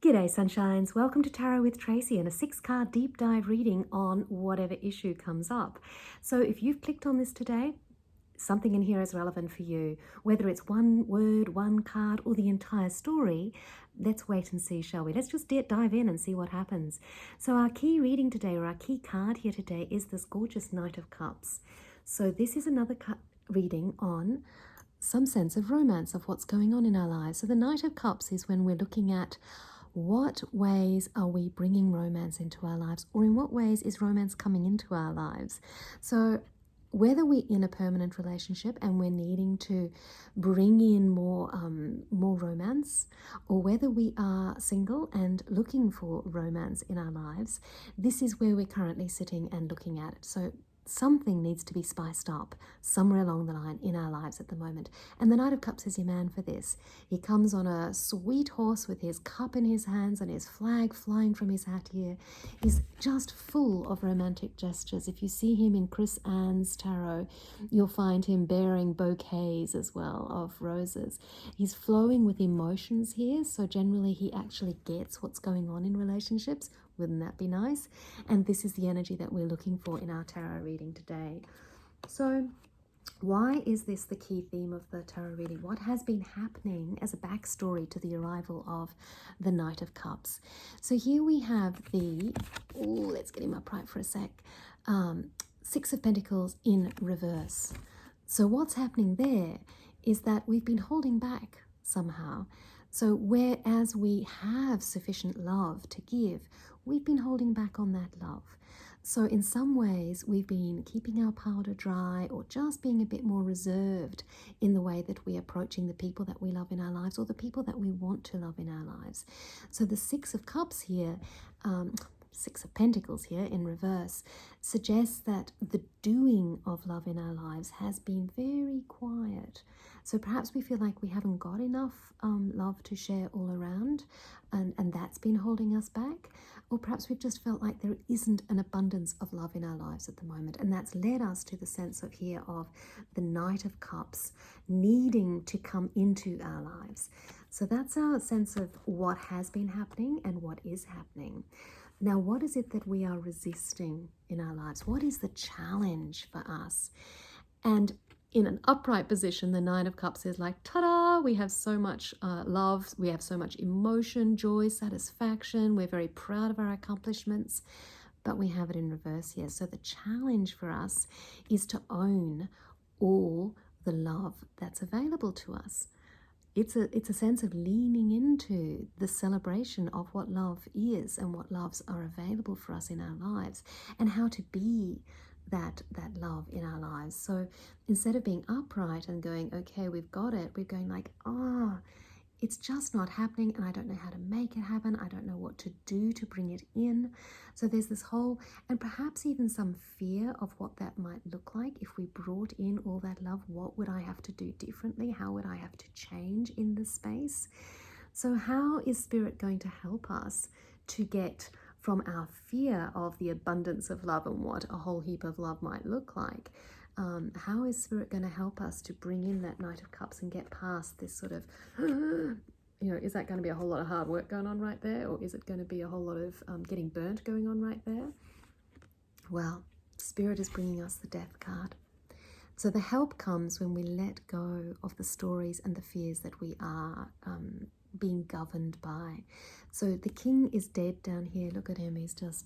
G'day sunshines, welcome to Tarot with Tracey and a 6-card deep dive reading on whatever issue comes up. So if you've clicked on this today, something in here is relevant for you. Whether it's one word, one card, or the entire story, let's wait and see, shall we? Let's just dive in and see what happens. So our key reading today, or our key card here today, is this gorgeous Knight of Cups. So this is another reading on some sense of romance, of what's going on in our lives. So the Knight of Cups is when we're looking at what ways are we bringing romance into our lives, or in what ways is romance coming into our lives. So whether we're in a permanent relationship and we're needing to bring in more romance, or whether we are single and looking for romance in our lives, this is where we're currently sitting and looking at it. So something needs to be spiced up somewhere along the line in our lives at the moment. And the Knight of Cups is your man for this. He comes on a sweet horse with his cup in his hands and his flag flying from his hat here. He's just full of romantic gestures. If you see him in Chris Ann's tarot, you'll find him bearing bouquets as well of roses. He's flowing with emotions here, so generally he actually gets what's going on in relationships. Wouldn't that be nice? And this is the energy that we're looking for in our tarot reading today. So why is this the key theme of the tarot reading? What has been happening as a backstory to the arrival of the Knight of Cups? So here we have the, let's get him upright for a sec, Six of Pentacles in reverse. So what's happening there is that we've been holding back somehow. So whereas we have sufficient love to give, we've been holding back on that love. So in some ways, we've been keeping our powder dry, or just being a bit more reserved in the way that we're approaching the people that we love in our lives, or the people that we want to love in our lives. So the Six of Cups here, Six of Pentacles here in reverse, suggests that the doing of love in our lives has been very quiet. So perhaps we feel like we haven't got enough love to share all around, and that's been holding us back. Or perhaps we've just felt like there isn't an abundance of love in our lives at the moment, and that's led us to the sense of here of the Knight of Cups needing to come into our lives. So that's our sense of what has been happening and what is happening. Now, what is it that we are resisting in our lives? What is the challenge for us? And in an upright position, the Nine of Cups is like, ta-da, we have so much love, we have so much emotion, joy, satisfaction, we're very proud of our accomplishments, but we have it in reverse here. So the challenge for us is to own all the love that's available to us. It's a sense of leaning into the celebration of what love is and what loves are available for us in our lives, and how to be that love in our lives. So instead of being upright and going, okay, we've got it, we're going like, it's just not happening, and I don't know how to make it happen. I don't know what to do to bring it in. So there's this whole, and perhaps even some fear of what that might look like if we brought in all that love. What would I have to do differently? How would I have to change in this space? So how is Spirit going to help us to get from our fear of the abundance of love and what a whole heap of love might look like? How is Spirit going to help us to bring in that Knight of Cups and get past this sort of, is that going to be a whole lot of hard work going on right there? Or is it going to be a whole lot of getting burnt going on right there? Well, Spirit is bringing us the Death card. So the help comes when we let go of the stories and the fears that we are being governed by. So the King is dead down here. Look at him. He's just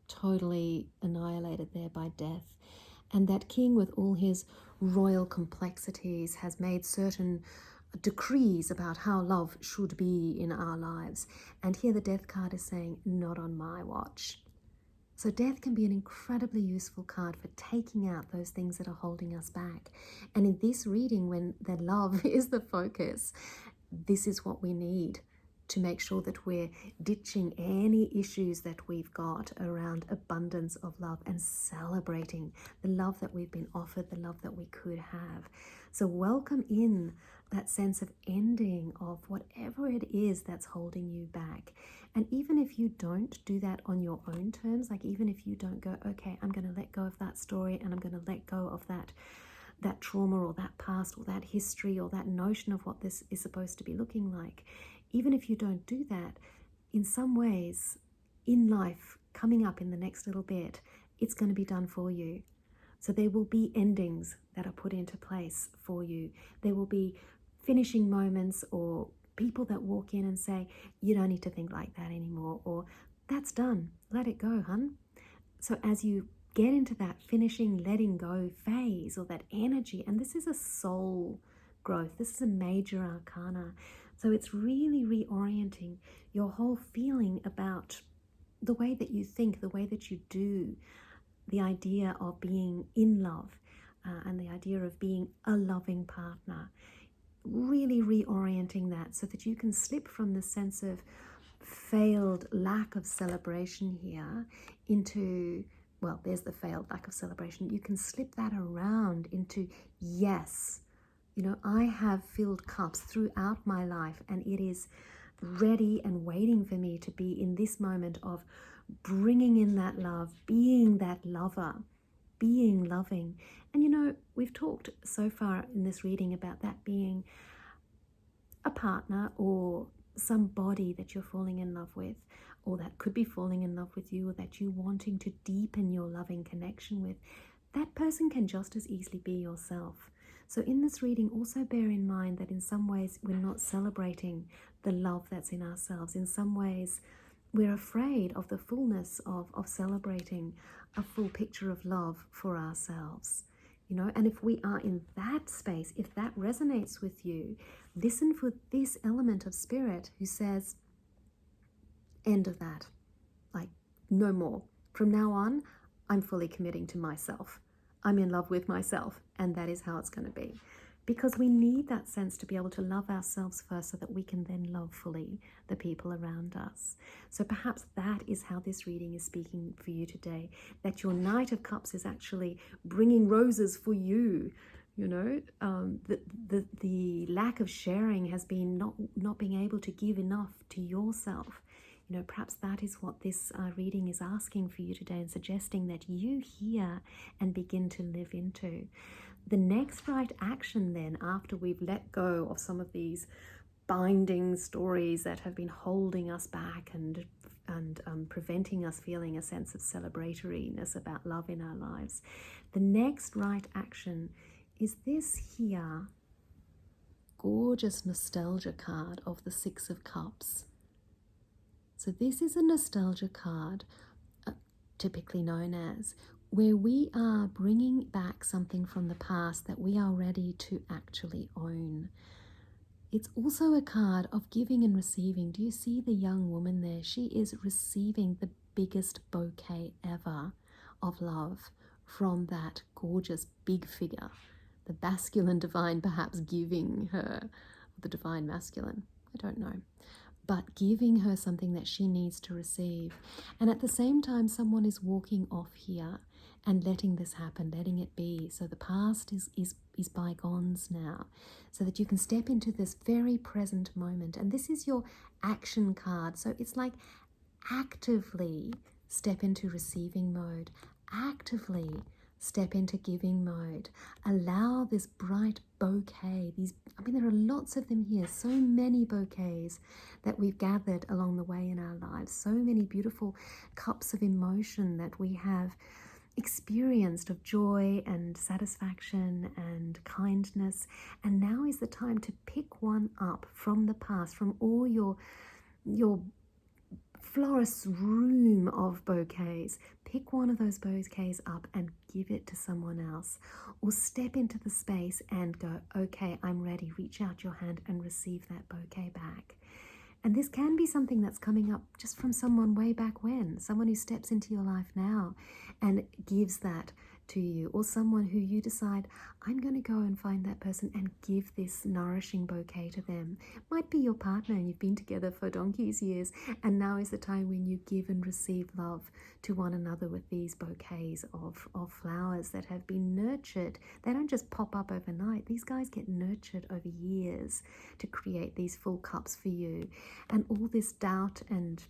totally annihilated there by death. And that king, with all his royal complexities, has made certain decrees about how love should be in our lives. And here the Death card is saying, not on my watch. So death can be an incredibly useful card for taking out those things that are holding us back. And in this reading, when the love is the focus, this is what we need to make sure that we're ditching any issues that we've got around abundance of love and celebrating the love that we've been offered, the love that we could have. So welcome in that sense of ending of whatever it is that's holding you back. And even if you don't do that on your own terms, like even if you don't go, okay, I'm going to let go of that story and I'm going to let go of that trauma or that past or that history or that notion of what this is supposed to be looking like. Even if you don't do that, in some ways, in life, coming up in the next little bit, it's going to be done for you. So there will be endings that are put into place for you. There will be finishing moments or people that walk in and say, you don't need to think like that anymore, or that's done, let it go, hun. So as you get into that finishing, letting go phase, or that energy, and this is a soul growth, this is a major arcana. So it's really reorienting your whole feeling about the way that you think, the way that you do, the idea of being in love, and the idea of being a loving partner. Really reorienting that so that you can slip from the sense of failed lack of celebration here into, well, there's the failed lack of celebration. You can slip that around into, yes, you know, I have filled cups throughout my life, and it is ready and waiting for me to be in this moment of bringing in that love, being that lover, being loving. And you know, we've talked so far in this reading about that being a partner or somebody that you're falling in love with, or that could be falling in love with you, or that you're wanting to deepen your loving connection with. That person can just as easily be yourself. So in this reading, also bear in mind that in some ways we're not celebrating the love that's in ourselves. In some ways, we're afraid of the fullness of celebrating a full picture of love for ourselves. You know, and if we are in that space, if that resonates with you, listen for this element of spirit who says, end of that. Like, no more. From now on, I'm fully committing to myself. I'm in love with myself, and that is how it's going to be. Because we need that sense to be able to love ourselves first so that we can then love fully the people around us. So perhaps that is how this reading is speaking for you today, that your Knight of Cups is actually bringing roses for you. You know, the lack of sharing has been not being able to give enough to yourself. You know, perhaps that is what this reading is asking for you today, and suggesting that you hear and begin to live into. The next right action then, after we've let go of some of these binding stories that have been holding us back and preventing us feeling a sense of celebratoriness about love in our lives, the next right action is this here gorgeous nostalgia card of the Six of Cups. So this is a nostalgia card, typically known as, where we are bringing back something from the past that we are ready to actually own. It's also a card of giving and receiving. Do you see the young woman there? She is receiving the biggest bouquet ever of love from that gorgeous big figure, the masculine divine perhaps giving her, the divine masculine, I don't know, but giving her something that she needs to receive. And at the same time, someone is walking off here and letting this happen, letting it be. So the past is bygones now, so that you can step into this very present moment. And this is your action card. So it's like actively step into receiving mode, actively step into giving mode. Allow this bright bouquet, there are lots of them here, so many bouquets that we've gathered along the way in our lives, so many beautiful cups of emotion that we have experienced, of joy and satisfaction and kindness. And now is the time to pick one up from the past, from all your florist's room of bouquets. Pick one of those bouquets up and give it to someone else, or step into the space and go, okay, I'm ready. Reach out your hand and receive that bouquet back. And this can be something that's coming up just from someone way back when, someone who steps into your life now and gives that to you, or someone who you decide, I'm going to go and find that person and give this nourishing bouquet to them. Might be your partner and you've been together for donkey's years, and now is the time when you give and receive love to one another with these bouquets of flowers that have been nurtured. They don't just pop up overnight. These guys get nurtured over years to create these full cups for you. And all this doubt and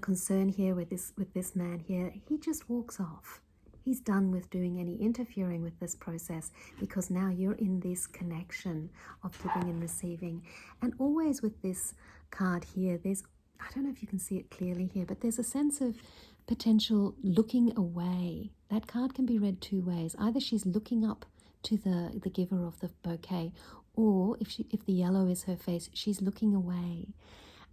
concern here with this man here, he just walks off. He's done with doing any interfering with this process, because now you're in this connection of giving and receiving. And always with this card here, there's I don't know if you can see it clearly here, but there's a sense of potential looking away. That card can be read two ways. Either she's looking up to the giver of the bouquet, or if the yellow is her face, she's looking away.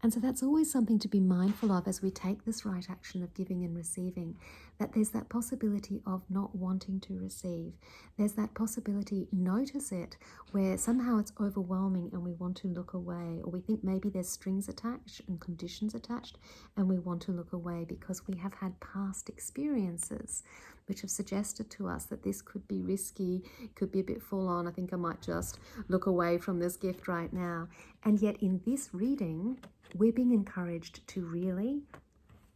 And so that's always something to be mindful of as we take this right action of giving and receiving, that there's that possibility of not wanting to receive. There's that possibility, notice it, where somehow it's overwhelming and we want to look away, or we think maybe there's strings attached and conditions attached and we want to look away because we have had past experiences which have suggested to us that this could be risky, could be a bit full on. I think I might just look away from this gift right now. And yet in this reading, we're being encouraged to really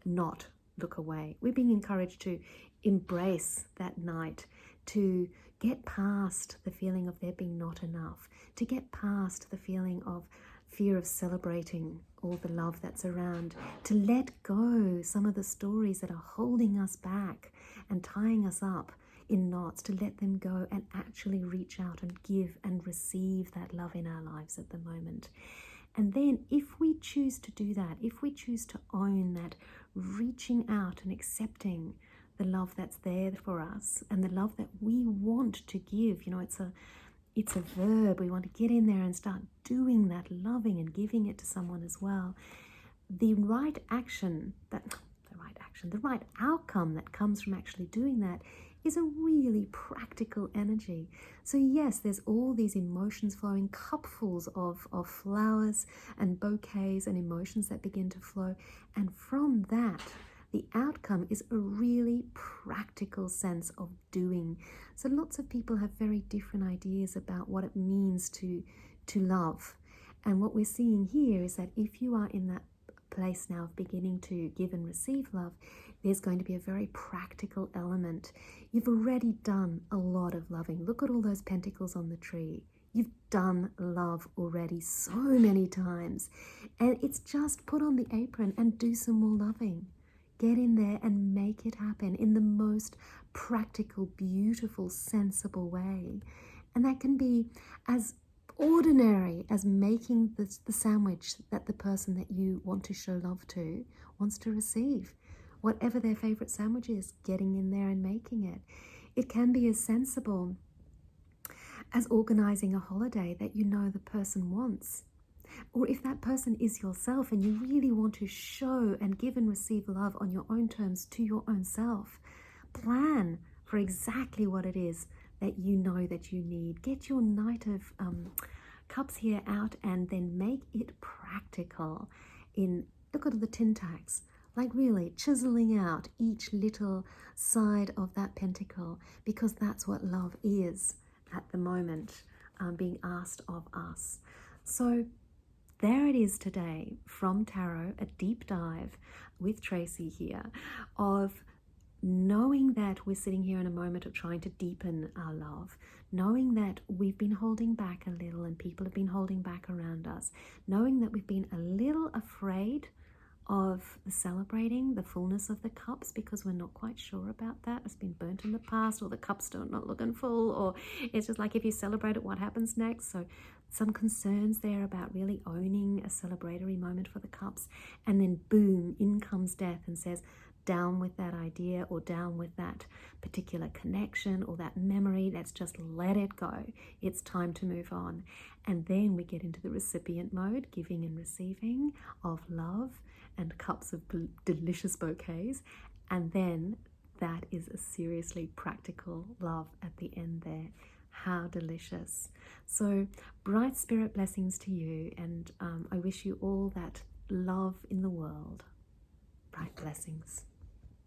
not look away. We're being encouraged to embrace that night, to get past the feeling of there being not enough, to get past the feeling of fear of celebrating all the love that's around, to let go some of the stories that are holding us back and tying us up in knots, to let them go and actually reach out and give and receive that love in our lives at the moment. And then if we choose to do that, if we choose to own that reaching out and accepting the love that's there for us and the love that we want to give, it's a verb. We want to get in there and start doing that, loving and giving it to someone as well. The right outcome that comes from actually doing that is a really practical energy. So yes, there's all these emotions flowing, cupfuls of flowers and bouquets and emotions that begin to flow. And from that, the outcome is a really practical sense of doing. So lots of people have very different ideas about what it means to love. And what we're seeing here is that if you are in that place now of beginning to give and receive love, there's going to be a very practical element. You've already done a lot of loving. Look at all those pentacles on the tree. You've done love already so many times. And it's just put on the apron and do some more loving. Get in there and make it happen in the most practical, beautiful, sensible way. And that can be as ordinary as making the sandwich that the person that you want to show love to wants to receive. Whatever their favorite sandwich is, getting in there and making it. It can be as sensible as organizing a holiday that you know the person wants. Or if that person is yourself and you really want to show and give and receive love on your own terms to your own self, plan for exactly what it is that you know that you need. Get your Knight of Cups here out and then make it practical. Look at the tin tacks, like really chiseling out each little side of that pentacle, because that's what love is at the moment, being asked of us. So there it is today from Tarot, a deep dive with Tracey here of knowing that we're sitting here in a moment of trying to deepen our love, knowing that we've been holding back a little and people have been holding back around us, knowing that we've been a little afraid of celebrating the fullness of the cups because we're not quite sure about that. It's been burnt in the past, or the cups are not looking full, or it's just like if you celebrate it, what happens next? So some concerns there about really owning a celebratory moment for the cups, and then boom, in comes death and says, down with that idea, or down with that particular connection or that memory. Let's just let it go. It's time to move on. And then we get into the recipient mode, giving and receiving of love and cups of delicious bouquets. And then that is a seriously practical love at the end there. How delicious. So bright spirit blessings to you, and I wish you all that love in the world. Bright blessings.